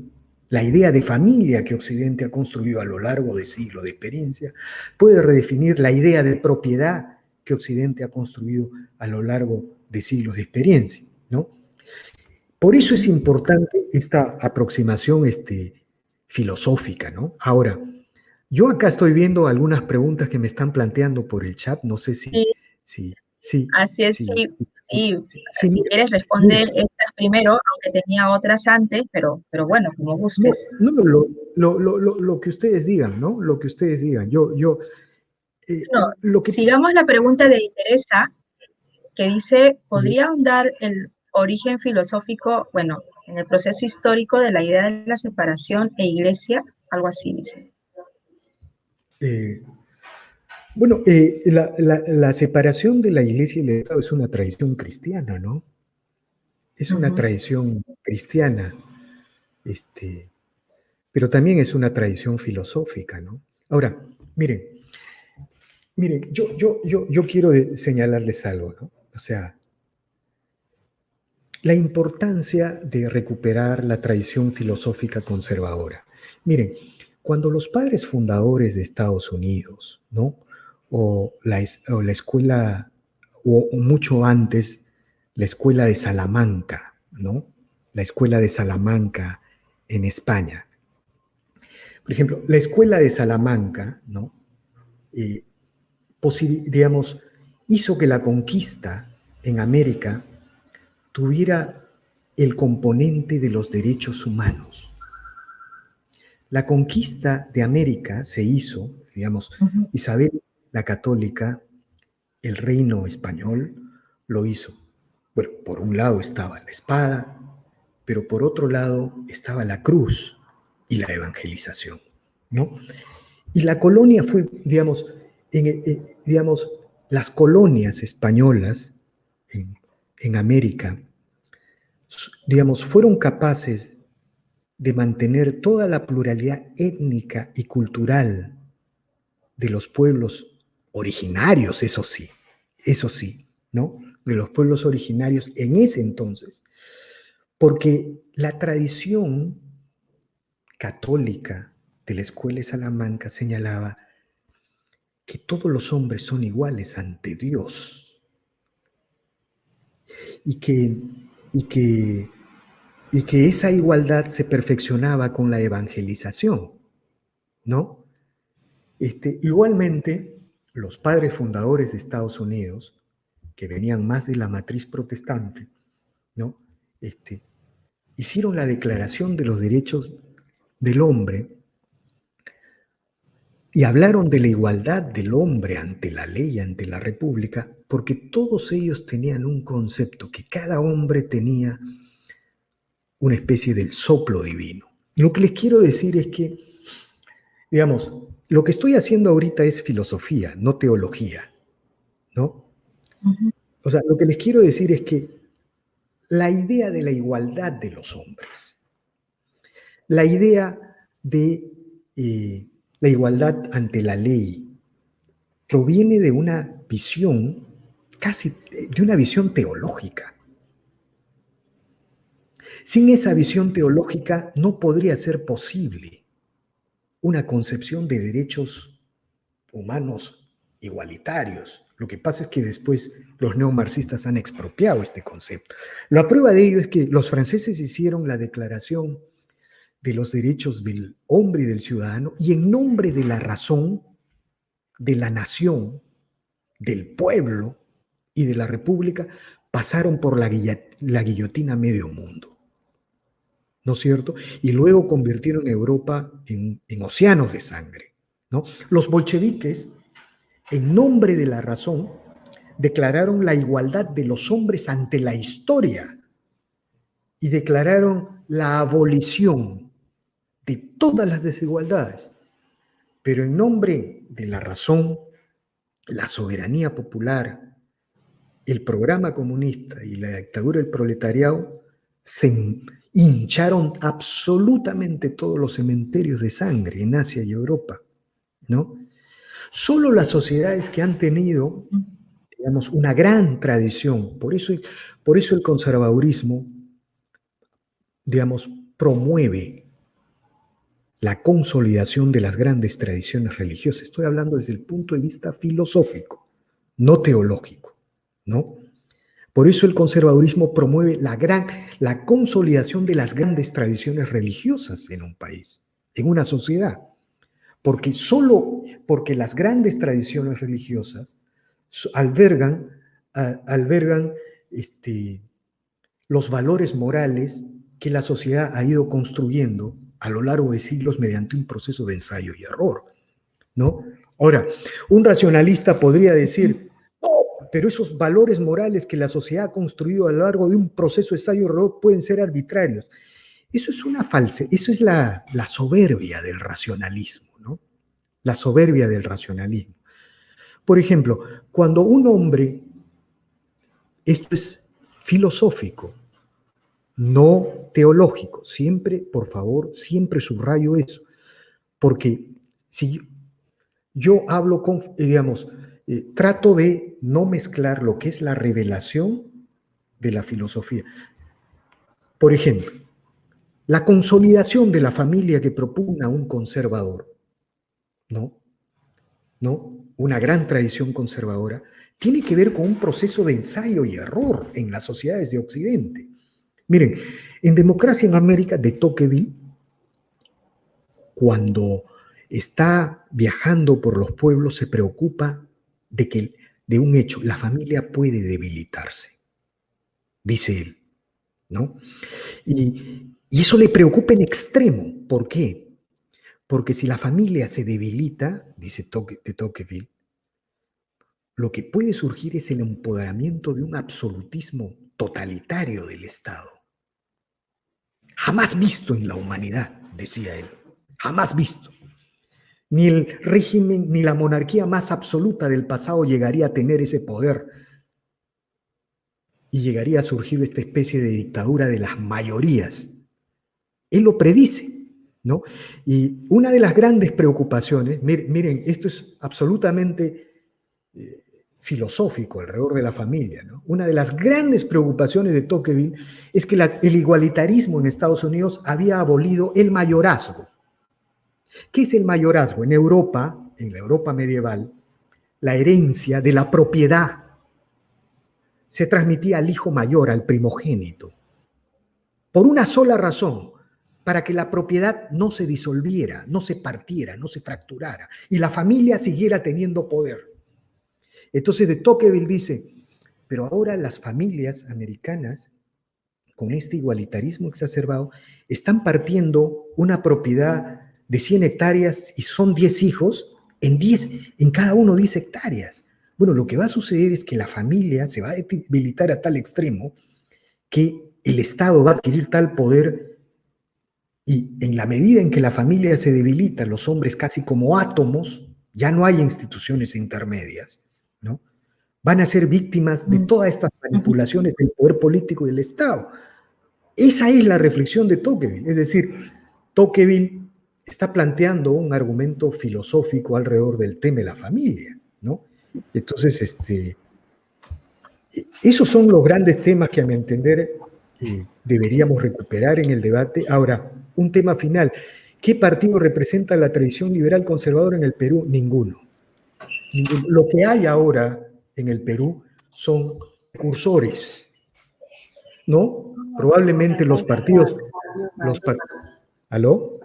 la idea de familia que Occidente ha construido a lo largo de siglos de experiencia, puede redefinir la idea de propiedad que Occidente ha construido a lo largo de siglos de experiencia, ¿no? Por eso es importante esta aproximación filosófica, ¿no? Ahora, yo acá estoy viendo algunas preguntas que me están planteando por el chat, no sé Sí, si, sí, así es, sí, sí, sí. sí, Si mira, quieres responde mira, estas primero, aunque tenía otras antes, pero bueno, como no, gustes. no, lo que ustedes digan, ¿no? Lo que ustedes digan. Bueno, Lo que, sigamos la pregunta de Teresa, que dice, ya, ¿podría ahondar el origen filosófico, bueno, en el proceso histórico de la idea de la separación e iglesia? Algo así dice. eh, la separación de la iglesia y el Estado es una tradición cristiana, ¿no? es una tradición cristiana, pero también es una tradición filosófica, ¿no? Ahora, miren, yo quiero señalarles algo, ¿no? O sea, la importancia de recuperar la tradición filosófica conservadora. Miren, cuando los padres fundadores de Estados Unidos, ¿no? O la escuela, o mucho antes, la escuela de Salamanca, ¿no? La escuela de Salamanca en España. Por ejemplo, la escuela de Salamanca, ¿no? Eh, digamos, hizo que la conquista en América tuviera el componente de los derechos humanos. La conquista de América se hizo, digamos, Isabel la Católica, el reino español, lo hizo. Bueno, por un lado estaba la espada, pero por otro lado estaba la cruz y la evangelización, ¿no? Y la colonia fue, digamos, las colonias españolas en América, digamos, fueron capaces de mantener toda la pluralidad étnica y cultural de los pueblos originarios, eso sí, ¿no? De los pueblos originarios en ese entonces, porque la tradición católica de la escuela de Salamanca señalaba que todos los hombres son iguales ante Dios y que esa igualdad se perfeccionaba con la evangelización, ¿no? Igualmente, los padres fundadores de Estados Unidos, que venían más de la matriz protestante, ¿no? Hicieron la Declaración de los Derechos del Hombre y hablaron de la igualdad del hombre ante la ley, ante la república, porque todos ellos tenían un concepto, que cada hombre tenía una especie del soplo divino. Lo que les quiero decir es que, digamos, lo que estoy haciendo ahorita es filosofía, no teología, ¿no? O sea, lo que les quiero decir es que la idea de la igualdad de los hombres, la idea de la igualdad ante la ley, proviene de una visión, casi de una visión teológica. Sin esa visión teológica no podría ser posible una concepción de derechos humanos igualitarios. Lo que pasa es que después los neomarxistas han expropiado este concepto. La prueba de ello es que los franceses hicieron la Declaración de los Derechos del Hombre y del Ciudadano y en nombre de la razón, de la nación, del pueblo y de la república, pasaron por la guillotina medio mundo, ¿no es cierto? Y luego convirtieron a Europa en océanos de sangre, ¿no? Los bolcheviques, en nombre de la razón, declararon la igualdad de los hombres ante la historia y declararon la abolición de todas las desigualdades. Pero en nombre de la razón, la soberanía popular, el programa comunista y la dictadura del proletariado, se hincharon absolutamente todos los cementerios de sangre en Asia y Europa, ¿no? Solo las sociedades que han tenido, digamos, una gran tradición, por eso el conservadurismo, digamos, promueve la consolidación de las grandes tradiciones religiosas. Estoy hablando desde el punto de vista filosófico, no teológico, ¿no? Por eso el conservadurismo promueve la consolidación de las grandes tradiciones religiosas en un país, en una sociedad. Porque las grandes tradiciones religiosas albergan los valores morales que la sociedad ha ido construyendo a lo largo de siglos mediante un proceso de ensayo y error, ¿no? Ahora, un racionalista podría decir, no, pero esos valores morales que la sociedad ha construido a lo largo de un proceso de ensayo y error pueden ser arbitrarios. Eso es una falsedad, eso es la soberbia del racionalismo, ¿no? La soberbia del racionalismo. Por ejemplo, cuando un hombre, esto es filosófico, no teológico. Siempre, por favor, siempre subrayo eso. Porque si yo hablo con, digamos, trato de no mezclar lo que es la revelación de la filosofía. Por ejemplo, la consolidación de la familia que propugna un conservador, ¿no? Una gran tradición conservadora, tiene que ver con un proceso de ensayo y error en las sociedades de Occidente. Miren, en Democracia en América de Tocqueville, cuando está viajando por los pueblos, se preocupa de un hecho: la familia puede debilitarse, dice él, ¿no? Y eso le preocupa en extremo. ¿Por qué? Porque si la familia se debilita, dice de Tocqueville, lo que puede surgir es el empoderamiento de un absolutismo totalitario del Estado. Jamás visto en la humanidad, decía él, jamás visto. Ni el régimen, ni la monarquía más absoluta del pasado llegaría a tener ese poder y llegaría a surgir esta especie de dictadura de las mayorías. Él lo predice, ¿no? Y una de las grandes preocupaciones, miren, esto es absolutamente filosófico alrededor de la familia, ¿no? Una de las grandes preocupaciones de Tocqueville es que el igualitarismo en Estados Unidos había abolido el mayorazgo. ¿Qué es el mayorazgo? En Europa, en la Europa medieval, la herencia de la propiedad se transmitía al hijo mayor, al primogénito, por una sola razón: para que la propiedad no se disolviera, no se partiera, no se fracturara, y la familia siguiera teniendo poder. Entonces de Tocqueville dice, pero ahora las familias americanas, con este igualitarismo exacerbado, están partiendo una propiedad de 100 hectáreas y son 10 hijos, en cada uno 10 hectáreas. Bueno, lo que va a suceder es que la familia se va a debilitar a tal extremo que el Estado va a adquirir tal poder, y en la medida en que la familia se debilita, los hombres casi como átomos, ya no hay instituciones intermedias, ¿no? Van a ser víctimas de todas estas manipulaciones del poder político y del Estado. Esa es la reflexión de Tocqueville. Es decir, Tocqueville está planteando un argumento filosófico alrededor del tema de la familia, ¿no? Entonces, esos son los grandes temas que, a mi entender, deberíamos recuperar en el debate. Ahora, un tema final: ¿qué partido representa la tradición liberal conservadora en el Perú? Ninguno. Lo que hay ahora en el Perú son precursores, ¿no? Probablemente los partidos... ¿Aló?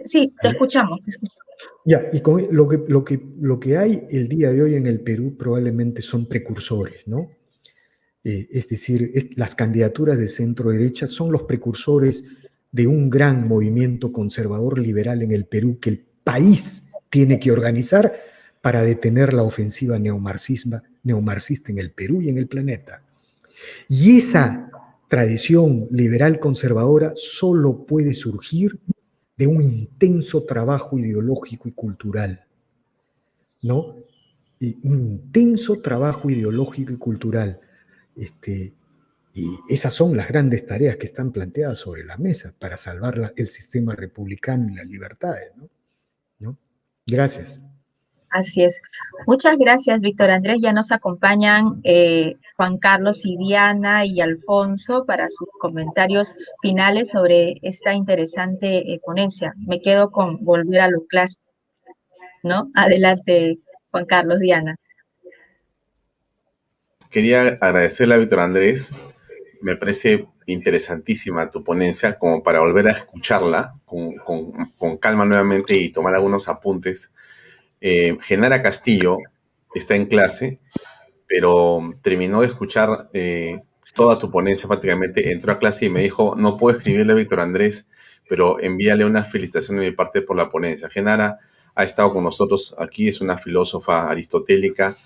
Sí, te escuchamos, te escuchamos. Ya, y con lo que hay el día de hoy en el Perú probablemente son precursores, ¿no? Es decir, las candidaturas de centro derecha son los precursores de un gran movimiento conservador liberal en el Perú que el país tiene que organizar para detener la ofensiva neomarxista en el Perú y en el planeta. Y esa tradición liberal conservadora solo puede surgir de un intenso trabajo ideológico y cultural, ¿no? Y un intenso trabajo ideológico y cultural. Y esas son las grandes tareas que están planteadas sobre la mesa para salvar el sistema republicano y las libertades, ¿no? Gracias. Así es. Muchas gracias, Víctor Andrés. Ya nos acompañan Juan Carlos y Diana y Alfonso para sus comentarios finales sobre esta interesante ponencia. Me quedo con volver a lo clásico, ¿no? Adelante, Juan Carlos, Diana. Quería agradecerle a Víctor Andrés. Me parece interesantísima tu ponencia, como para volver a escucharla con calma nuevamente y tomar algunos apuntes. Genara Castillo está en clase, pero terminó de escuchar toda tu ponencia prácticamente, entró a clase y me dijo: no puedo escribirle a Víctor Andrés, pero envíale una felicitación de mi parte por la ponencia. Genara ha estado con nosotros aquí, es una filósofa aristotélica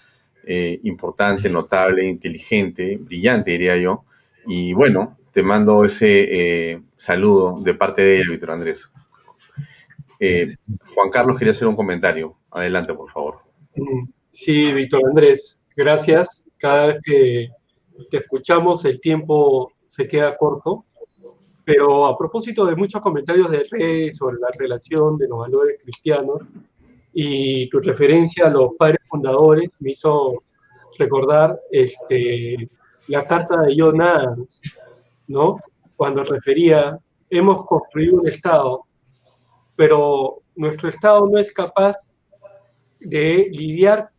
importante, notable, inteligente, brillante, diría yo. Y bueno, te mando ese saludo de parte de ella, Víctor Andrés. Juan Carlos quería hacer un comentario. Adelante, por favor. Sí, Víctor Andrés, gracias. Cada vez que te escuchamos el tiempo se queda corto. Pero a propósito de muchos comentarios de redes sobre la relación de los valores cristianos y tu referencia a los padres fundadores me hizo recordar la carta de John Adams, ¿no? Cuando refería, hemos construido un Estado, pero nuestro Estado no es capaz de lidiar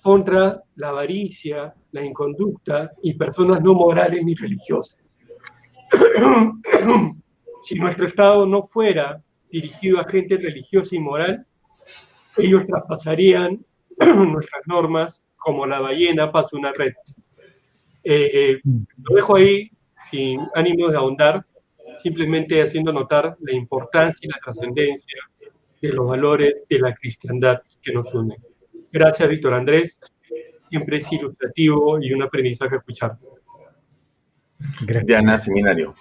contra la avaricia, la inconducta y personas no morales ni religiosas. Si nuestro Estado no fuera dirigido a gente religiosa y moral, ellos traspasarían nuestras normas como la ballena pasa una red. Lo dejo ahí sin ánimo de ahondar, simplemente haciendo notar la importancia y la trascendencia de los valores de la cristiandad que nos unen. Gracias, Víctor Andrés. Siempre es ilustrativo y un aprendizaje escuchar. Gracias. Diana Seminario.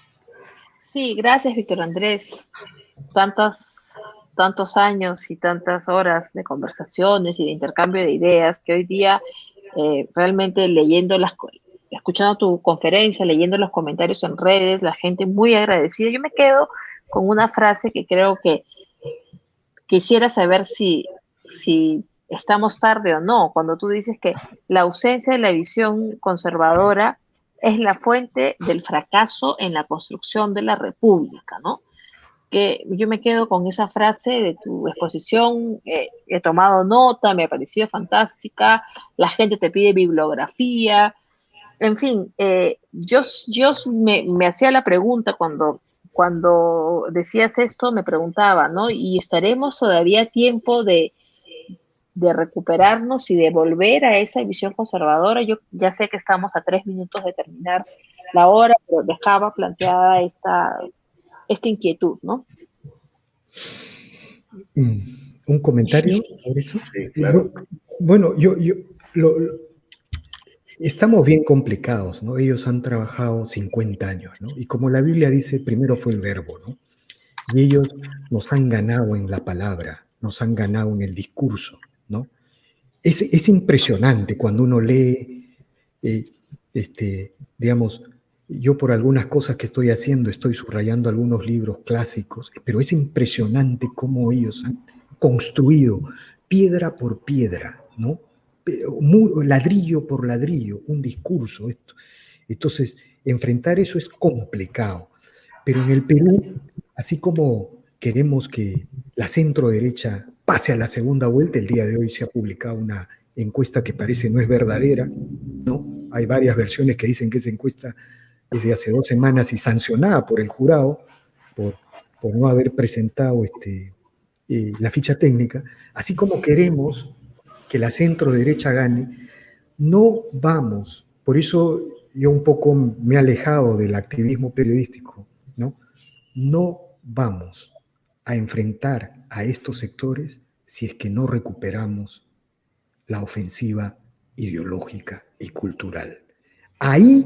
Sí, gracias, Víctor Andrés. Tantos años y tantas horas de conversaciones y de intercambio de ideas que hoy día realmente escuchando tu conferencia, leyendo los comentarios en redes, la gente muy agradecida. Yo me quedo con una frase que creo que quisiera saber si estamos tarde o no, cuando tú dices que la ausencia de la visión conservadora es la fuente del fracaso en la construcción de la república, ¿no? Que yo me quedo con esa frase de tu exposición, he tomado nota, me ha parecido fantástica, la gente te pide bibliografía, en fin, yo me hacía la pregunta cuando decías esto, me preguntaba, ¿no? ¿Y estaremos todavía a tiempo de recuperarnos y de volver a esa visión conservadora? Yo ya sé que estamos a 3 minutos de terminar la hora, pero dejaba planteada esta inquietud, ¿no? ¿Un comentario sobre eso? Sí, claro. Bueno, estamos bien complicados, ¿no? Ellos han trabajado 50 años, ¿no? Y como la Biblia dice, primero fue el verbo, ¿no? Y ellos nos han ganado en la palabra, nos han ganado en el discurso, ¿no? Es impresionante cuando uno lee, digamos, yo por algunas cosas que estoy haciendo estoy subrayando algunos libros clásicos, pero es impresionante cómo ellos han construido piedra por piedra, ¿no? Ladrillo por ladrillo, un discurso. Entonces, enfrentar eso es complicado. Pero en el Perú, así como queremos que la centro derecha pase a la segunda vuelta, el día de hoy se ha publicado una encuesta que parece no es verdadera, ¿no? Hay varias versiones que dicen que esa encuesta es de hace 2 semanas y sancionada por el jurado por no haber presentado la ficha técnica. Así como queremos que la centro derecha gane, no vamos, por eso yo un poco me he alejado del activismo periodístico, ¿no? No vamos a enfrentar a estos sectores si es que no recuperamos la ofensiva ideológica y cultural. Ahí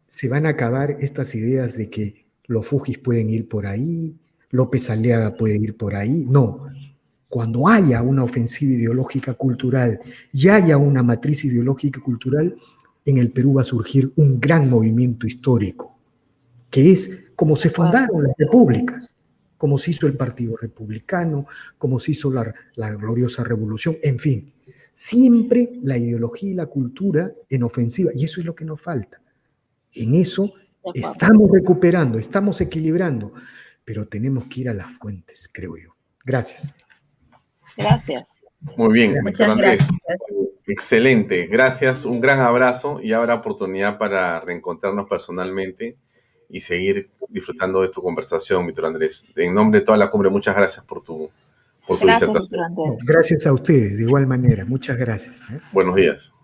se van a acabar estas ideas de que los Fujis pueden ir por ahí, López Aliaga puede ir por ahí. No, cuando haya una ofensiva ideológica cultural y haya una matriz ideológica cultural, en el Perú va a surgir un gran movimiento histórico, que es como se fundaron las repúblicas, como se hizo el Partido Republicano, como se hizo la gloriosa revolución, en fin, siempre la ideología y la cultura en ofensiva, y eso es lo que nos falta. En eso estamos recuperando, estamos equilibrando, pero tenemos que ir a las fuentes, creo yo. Gracias. Gracias. Muy bien, Víctor Andrés. Gracias. Excelente, gracias, un gran abrazo y habrá oportunidad para reencontrarnos personalmente y seguir disfrutando de tu conversación, Víctor Andrés. En nombre de toda la cumbre, muchas gracias por tu disertación. Gracias a ustedes, de igual manera. Muchas gracias. Buenos días.